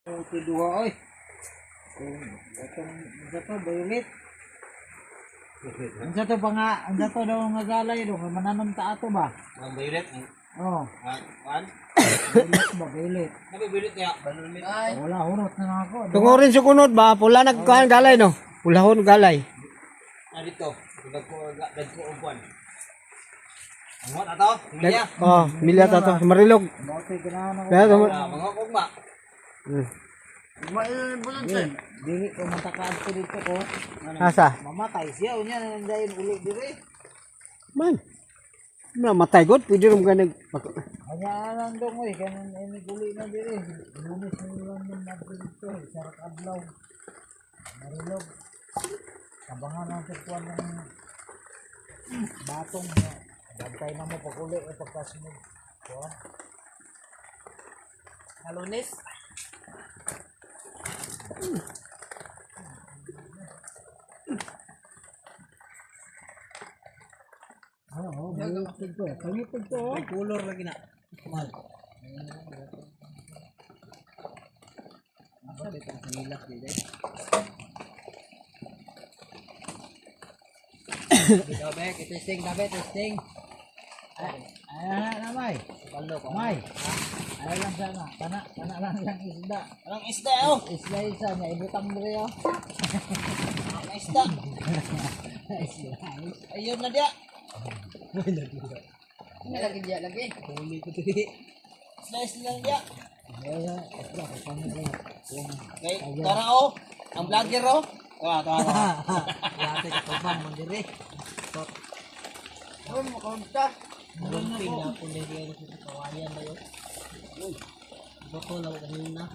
Ito duha oy. Ito violet. Ang to pa nga, ang to daw nga galay do, mananom ta ato ba? Ang violet. Oh. Kuan? Violet ba violet? Nabi violet ya. Violet. Ay. Wala hurot na lang ako. Tungurin sa kunod ba? Pula nagkuhan galay no? Pulahon galay. Dito. Dagko og kuan. Ang ato? Milya. Oh, milya ta to. Marilog. Bote ganahan ako. Kaya to. Mga ugma. Dili ko matakaan ko dito ko. Asa? Mamatay siya unya nandayon uli dire. Man. Namatay god, pwede rin ka nag... Hanya lang dong oy, kanon ini guli na dire. Lunes na lang yung dito, sarak adlaw. Marilog. Abangan ang kuan ng batong. Bantay na mo pag uli o pagkasunod. Kuan. Lunes. Oo, balitid ko. Balitid ko. May color lagi na. Mal. Bakit ang nilak dito? Dito be, testing dabe, testing. Ay, na may. Palo ko. May. Ay lang sana. Kana lang lang isda. Anong isda oh? Isda isa niya ibutang dire oh. Ang isda. Isda. Ayun na dia. Ini lagi dia lagi. Huli ko dito. Slice lang dia. Ay, isda ko kami ko. Kay tara oh. Ang vlogger oh. Tara. Yate ka tubang mo dire. Oh, makontak. Lumping na po na diyan sa kawayan na yun. Uy. Bako lang kanina.